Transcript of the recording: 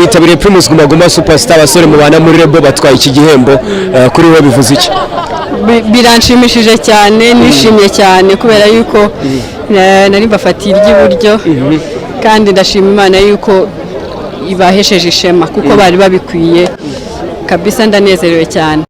bitabiriye Primus Guma Guma Superstar abasore mubana muri Rebo batwaye iki gihembo kuri we bivuze iki? Biranshimishije cyane nishimye cyane kubera yuko nari mbafatiye iry'iburyo kandi ndashima Imana yuko ibahesheje ishema kuko bari babikwiye kabisa ndanezerewe cyane.